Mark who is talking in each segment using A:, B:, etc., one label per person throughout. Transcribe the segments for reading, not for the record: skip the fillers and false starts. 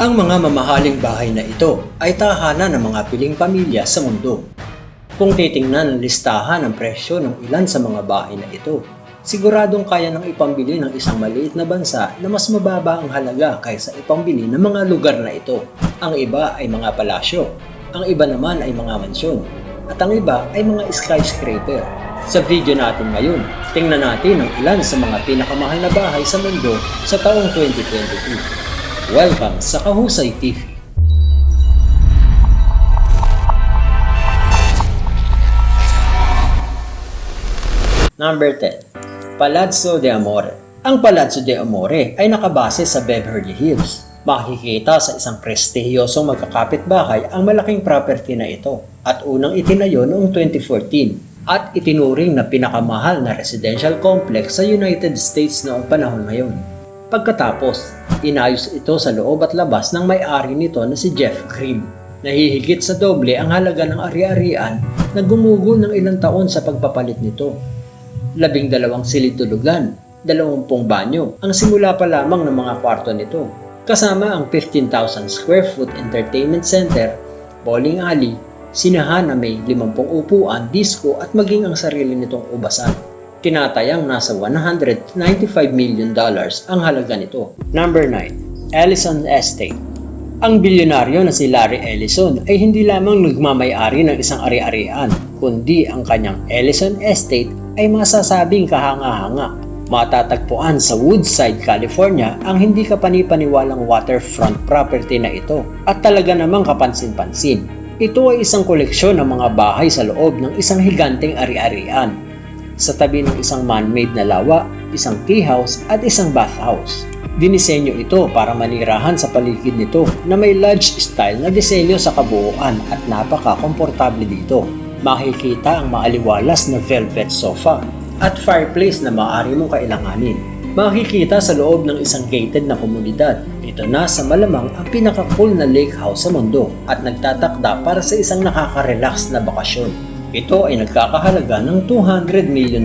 A: Ang mga mamahaling bahay na ito ay tahanan ng mga piling pamilya sa mundo. Kung titingnan ang listahan ng presyo ng ilan sa mga bahay na ito, siguradong kaya nang ipambili ng isang maliit na bansa na mas mababa ang halaga kaysa ipambili ng mga lugar na ito. Ang iba ay mga palasyo, ang iba naman ay mga mansyon, at ang iba ay mga skyscraper. Sa video natin ngayon, tingnan natin ang ilan sa mga pinakamahal na bahay sa mundo sa taong 2022. Welcome sa Kahusay TV. Number 10. Palazzo de Amore. Ang Palazzo de Amore ay nakabase sa Beverly Hills. Makikita sa isang prestihiyosong magkakapitbahay ang malaking property na ito at unang itinayo noong 2014 at itinuring na pinakamahal na residential complex sa United States noong panahon ngayon. Pagkatapos, inayos ito sa loob at labas ng may-ari nito na si Jeff Grimm. Nahihigit sa doble ang halaga ng ari-arian na gumugol ng ilang taon sa pagpapalit nito. 12 silid-tulugan, 20 banyo ang simula pa lamang ng mga kwarto nito, kasama ang 15,000 square foot entertainment center, bowling alley, sinahan na may 50 upuan, disco at maging ang sarili nitong ubasan. Tinatayang nasa $195 million ang halaga nito. Number 9. Ellison Estate. Ang bilyonaryo na si Larry Ellison ay hindi lamang nagmamay-ari ng isang ari-arian, kundi ang kanyang Ellison Estate ay masasabing kahanga-hanga. Matatagpuan sa Woodside, California ang hindi kapani-paniwalang waterfront property na ito at talaga namang kapansin-pansin. Ito ay isang koleksyon ng mga bahay sa loob ng isang higanteng ari-arian. Sa tabi ng isang man-made na lawa, isang tea house at isang bathhouse. Dinisenyo ito para manirahan sa paligid nito na may lodge style na disenyo sa kabuuan at napaka-komportable dito. Makikita ang maaliwalas na velvet sofa at fireplace na maaari mong kailanganin. Makikita sa loob ng isang gated na komunidad. Ito na sa malamang ang pinaka-cool na lake house sa mundo at nagtatakda para sa isang nakaka-relax na bakasyon. Ito ay nagkakahalaga ng $200 million.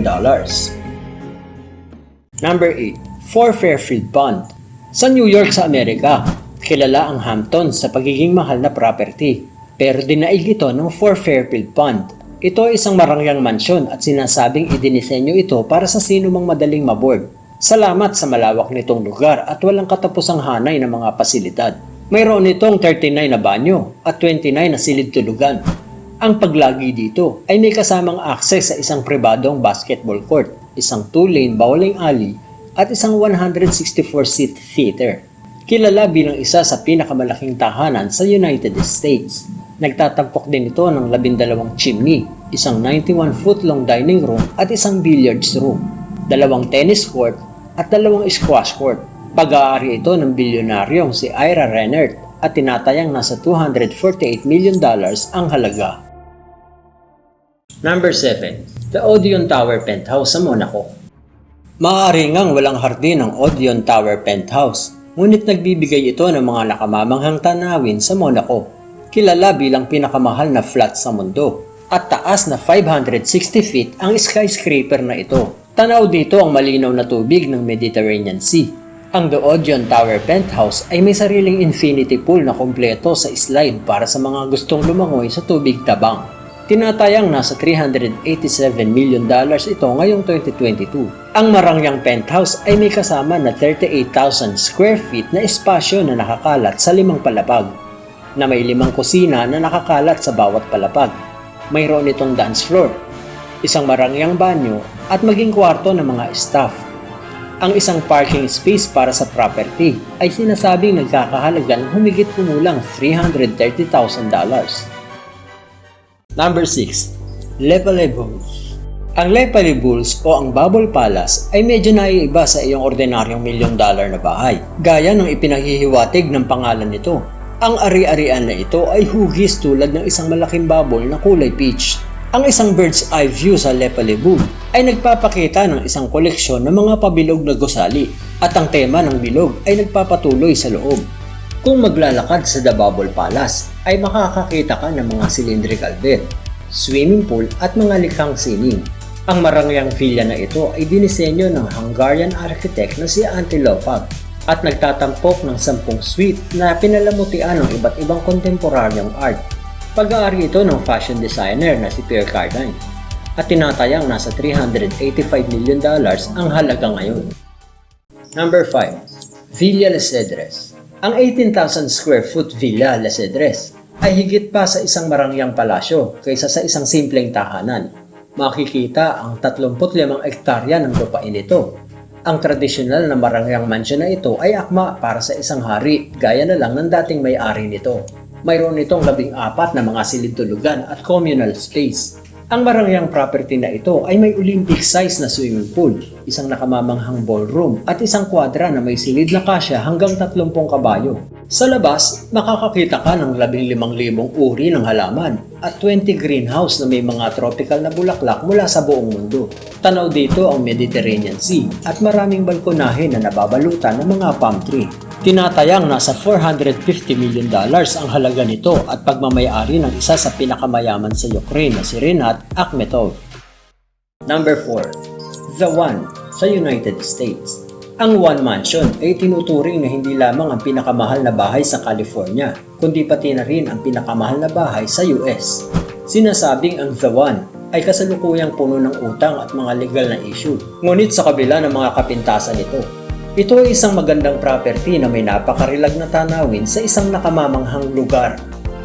A: Number 8. Fort Fairfield Pond. Sa New York sa Amerika, kilala ang Hamptons sa pagiging mahal na property. Pero dinaig ito ng Fort Fairfield Pond. Ito ay isang marangyang mansyon at sinasabing idinisenyo ito para sa sino mang madaling maboard. Salamat sa malawak nitong lugar at walang katapusang hanay ng mga pasilidad. Mayroon itong 39 na banyo at 29 na silid-tulugan. Ang paglagi dito ay may kasamang access sa isang pribadong basketball court, isang 2-lane bowling alley at isang 164-seat theater. Kilala bilang isa sa pinakamalaking tahanan sa United States. Nagtatampok din ito ng 12 chimney, isang 91-foot-long dining room at isang billiards room, 2 tennis court at 2 squash court. Pag-aari ito ng bilyonaryong si Ira Rennert at tinatayang nasa $248 million ang halaga. Number 7. The Odeon Tower Penthouse sa Monaco. Maaari ngang walang hardin ang Odeon Tower Penthouse, ngunit nagbibigay ito ng mga nakamamanghang tanawin sa Monaco. Kilala bilang pinakamahal na flat sa mundo at taas na 560 feet ang skyscraper na ito. Tanaw dito ang malinaw na tubig ng Mediterranean Sea. Ang The Odeon Tower Penthouse ay may sariling infinity pool na kompleto sa slide para sa mga gustong lumangoy sa tubig tabang. Tinatayang nasa $387 million ito ngayong 2022. Ang marangyang penthouse ay may kasama na 38,000 square feet na espasyo na nakakalat sa 5 palapag, na may 5 kusina na nakakalat sa bawat palapag. Mayroon itong dance floor, isang marangyang banyo at maging kwarto ng mga staff. Ang isang parking space para sa property ay sinasabing nagkakahalaga ng humigit kumulang $330,000. Number 6. Le Palais Bulls. Ang Le Palais Bulls o ang Bubble Palace ay medyo naiiba sa iyong ordinaryong $1 million na bahay, gaya ng ipinaghihiwatig ng pangalan nito. Ang ari-arian na ito ay hugis tulad ng isang malaking bubble na kulay peach. Ang isang bird's eye view sa Le Palais Bulls ay nagpapakita ng isang koleksyon ng mga pabilog na gusali at ang tema ng bilog ay nagpapatuloy sa loob. Kung maglalakad sa The Bubble Palace ay makakakita ka ng mga cylindrical bed, swimming pool at mga likhang sining. Ang marangyang villa na ito ay dinisenyo ng Hungarian architect na si Ante Lopag at nagtatampok ng 10 suite na pinalamutian ng iba't ibang kontemporaryong art. Pag-aari ito ng fashion designer na si Pierre Cardin at tinatayang nasa $385 million ang halaga ngayon. Number 5. Villa Las Cedres. Ang 18,000 square foot Villa Las Cedres ay higit pa sa isang marangyang palasyo kaysa sa isang simpleng tahanan. Makikita ang 35 ektarya ng lupain ito. Ang tradisyonal na marangyang mansyon na ito ay akma para sa isang hari, gaya na lang ng dating may-ari nito. Mayroon itong 14 na mga silid-tulugan at communal space. Ang marangyang property na ito ay may Olympic size na swimming pool, isang nakamamanghang ballroom at isang kwadra na may silid na kasya hanggang 30 kabayo. Sa labas, makakakita ka ng 15,000 uri ng halaman at 20 greenhouse na may mga tropical na bulaklak mula sa buong mundo. Tanaw dito ang Mediterranean Sea at maraming balkonahe na nababalutan ng mga palm tree. Tinatayang nasa $450 million ang halaga nito at pagmamay-ari ng isa sa pinakamayaman sa Ukraine na si Rinat Akhmetov. Number 4. The One sa United States. Ang One Mansion ay tinuturing na hindi lamang ang pinakamahal na bahay sa California, kundi pati na rin ang pinakamahal na bahay sa US. Sinasabing ang The One ay kasalukuyang puno ng utang at mga legal na issue. Ngunit sa kabila ng mga kapintasan nito, ito ay isang magandang property na may napakarilag na tanawin sa isang nakamamanghang lugar.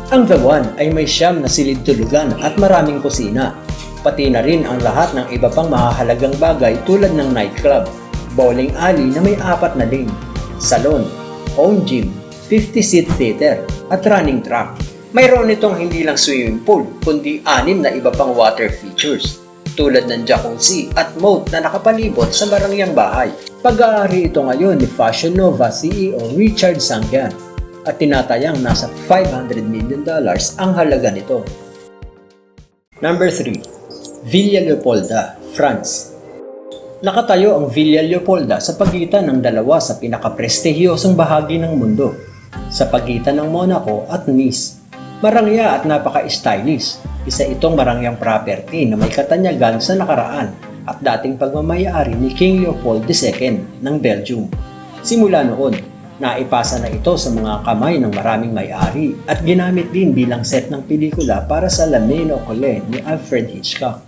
A: Ang The One ay may 9 na silid-tulugan at maraming kusina, pati na rin ang lahat ng iba pang mahahalagang bagay tulad ng nightclub, bowling alley na may 4 na lane, salon, home gym, 50-seat theater at running track. Mayroon itong hindi lang swimming pool kundi 6 na iba pang water features tulad ng jacuzzi at moat na nakapalibot sa marangyang bahay. Pag-aari ito ngayon ni Fashion Nova CEO Richard Sangyan at tinatayang nasa $500 million ang halaga nito. Number 3. Villa Leopolda, France. Nakatayo ang Villa Leopolda sa pagitan ng dalawa sa pinakaprestihiyosong bahagi ng mundo, sa pagitan ng Monaco at Nice. Marangya at napaka-stylish, isa itong marangyang property na may katanyagan sa nakaraan at dating pagmamayari ni King Leopold II ng Belgium. Simula noon, naipasa na ito sa mga kamay ng maraming may-ari at ginamit din bilang set ng pelikula para sa La Main au Colis ni Alfred Hitchcock.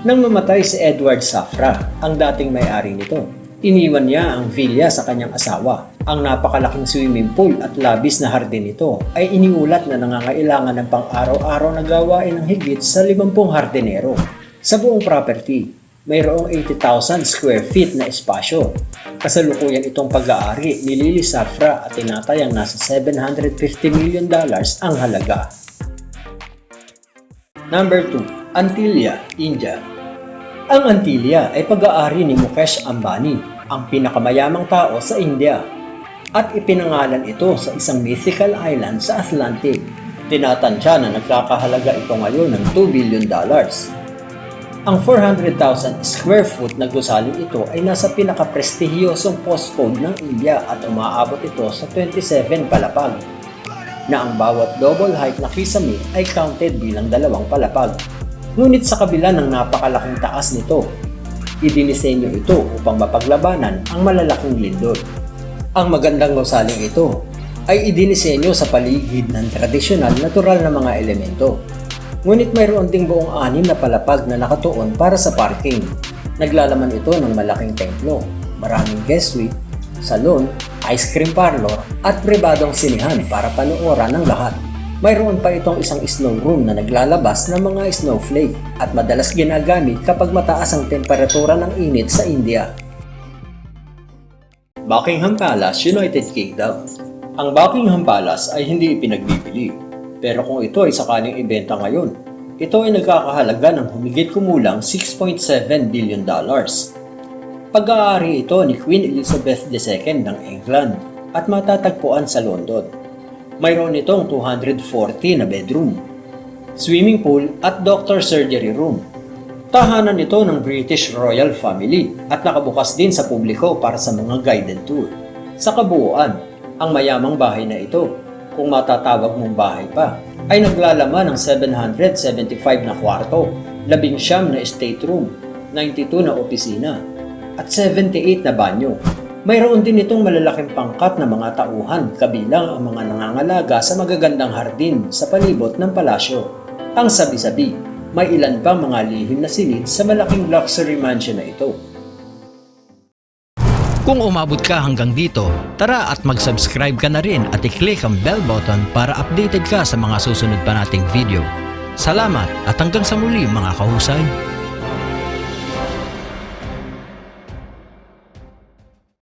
A: Nang mamatay si Edward Safra, ang dating may-ari nito, iniwan niya ang villa sa kanyang asawa. Ang napakalaking swimming pool at labis na hardin nito ay iniulat na nangangailangan ng pang-araw-araw na gawain ng higit sa 50 hardinero. Sa buong property, mayroong 80,000 square feet na espasyo. Kasalukuyan itong pag-aari ni Lily Safra at tinatayang nasa $750 million ang halaga. Number 2. Antillia, India. Ang Antillia ay pag-aari ni Mukesh Ambani, ang pinakamayamang tao sa India, at ipinangalan ito sa isang mythical island sa Atlantic. Tinatansya na nagkakahalaga ito ngayon ng $2 billion. Ang 400,000 square foot na gusaling ito ay nasa pinakaprestihiyosong postcode ng India at umaabot ito sa 27 palapag, na ang bawat double height na kisame ay counted bilang 2 palapag. Ngunit sa kabila ng napakalaking taas nito, idinisenyo ito upang mapaglabanan ang malalaking lindol. Ang magandang gusaling ito ay idinisenyo sa paligid ng tradisyonal natural na mga elemento. Ngunit mayroon ding buong 6 na palapag na nakatuon para sa parking. Naglalaman ito ng malaking templo, maraming guest suite, salon, ice cream parlor at pribadong sinihan para panooran ng lahat. Mayroon pa itong isang snow room na naglalabas ng mga snowflake at madalas ginagamit kapag mataas ang temperatura ng init sa India. Buckingham Palace, United Kingdom. Ang Buckingham Palace ay hindi ipinagbibili, pero kung ito ay sakaling ibenta ngayon, ito ay nagkakahalaga ng humigit kumulang $6.7 billion. Pag-aari ito ni Queen Elizabeth II ng England at matatagpuan sa London. Mayroon itong 240 na bedroom, swimming pool at doctor surgery room. Tahanan ito ng British Royal Family at nakabukas din sa publiko para sa mga guided tour. Sa kabuuan, ang mayamang bahay na ito, kung matatawag mong bahay pa, ay naglalaman ng 775 na kwarto, 19 na estate room, 92 na opisina, at 78 na banyo. Mayroon din itong malalaking pangkat na mga tauhan, kabilang ang mga nangangalaga sa magagandang hardin sa palibot ng palasyo. Ang sabi-sabi, may ilan pang mga lihim na silid sa malaking luxury mansion na ito.
B: Kung umabot ka hanggang dito, tara at mag-subscribe ka na rin at i-click ang bell button para updated ka sa mga susunod pa nating video. Salamat at hanggang sa muli mga kahusay!